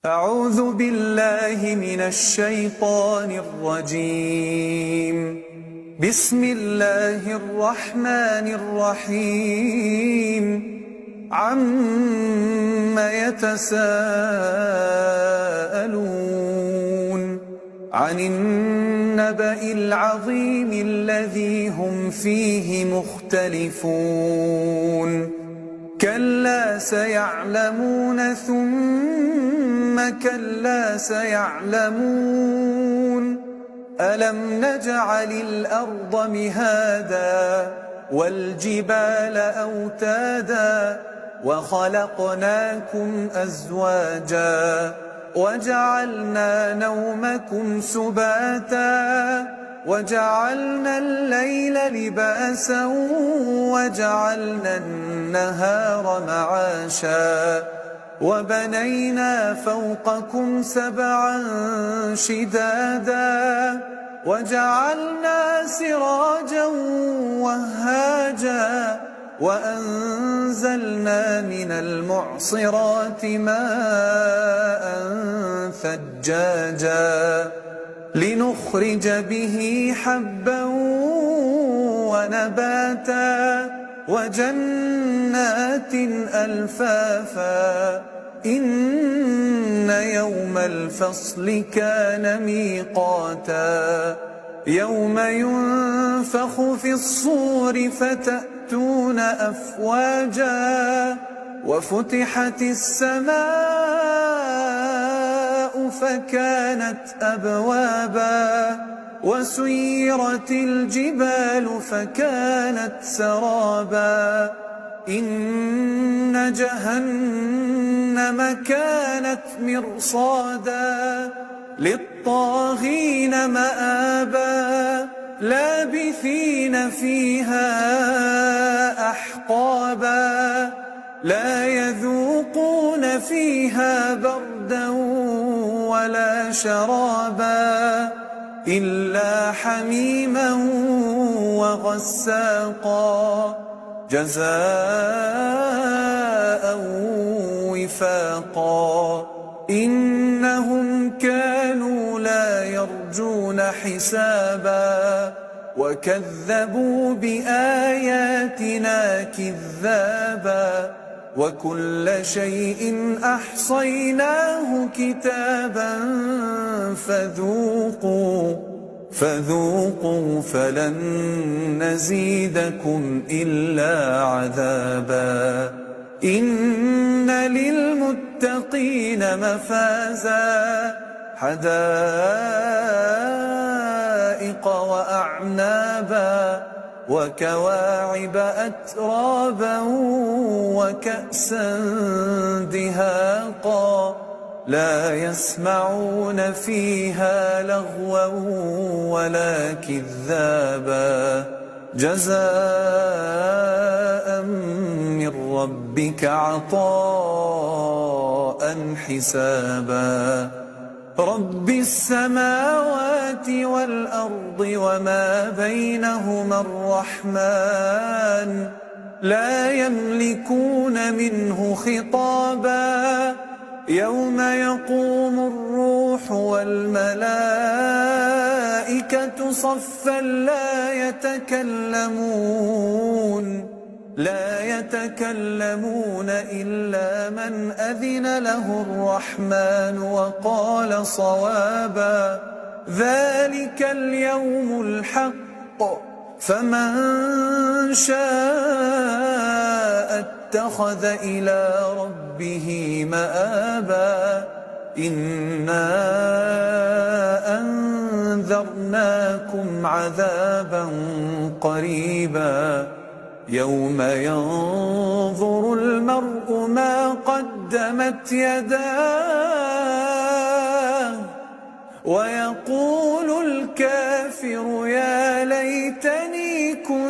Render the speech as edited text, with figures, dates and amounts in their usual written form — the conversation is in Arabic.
أعوذ بالله من الشيطان الرجيم. بسم الله الرحمن الرحيم. عم يتساءلون عن النبأ العظيم الذي هم فيه مختلفون كلا سيعلمون ثم كلا سيعلمون ألم نجعل الأرض مهادا والجبال أوتادا وخلقناكم أزواجا وجعلنا نومكم سباتا وجعلنا الليل لباسا وجعلنا النهار معاشا وبنينا فوقكم سبعا شدادا وجعلنا سراجا وهاجا وأنزلنا من المعصرات ماء ثجاجا لنخرج به حبا ونباتا وجنات ألفافا إن يوم الفصل كان ميقاتا يوم ينفخ في الصور فتأتون أفواجا وفتحت السماء فكانت أبوابا وسيرت الجبال فكانت سرابا إن جهنم كانت مرصادا للطاغين مآبا لابثين فيها أحقابا لا يذوقون فيها بردا ولا شرابا إلا حميما وغساقا جزاء وفاقا إنهم كانوا لا يرجون حسابا وكذبوا بآياتنا كذابا وكل شيء أحصيناه كتابا فذوقوا فلن نزيدكم إلا عذابا إن للمتقين مفازا حدائق وأعنابا وكواعب أترابا وكأسا دهاقا لا يسمعون فيها لغوا ولا كذابا جزاء من ربك عطاء حسابا رب السماوات والأرض وما بينهما الرحمن لا يملكون منه خطابا يوم يقوم الروح والملائكة صفا لا يتكلمون إلا من أذن له الرحمن وقال صوابا ذلك اليوم الحق فمن شاء اتخذ إلى ربه مآبا إنا أنذرناكم عذابا قريبا يوم ينظر المرء ما قدمت يداه ويقول الكافر يا ليتني كنت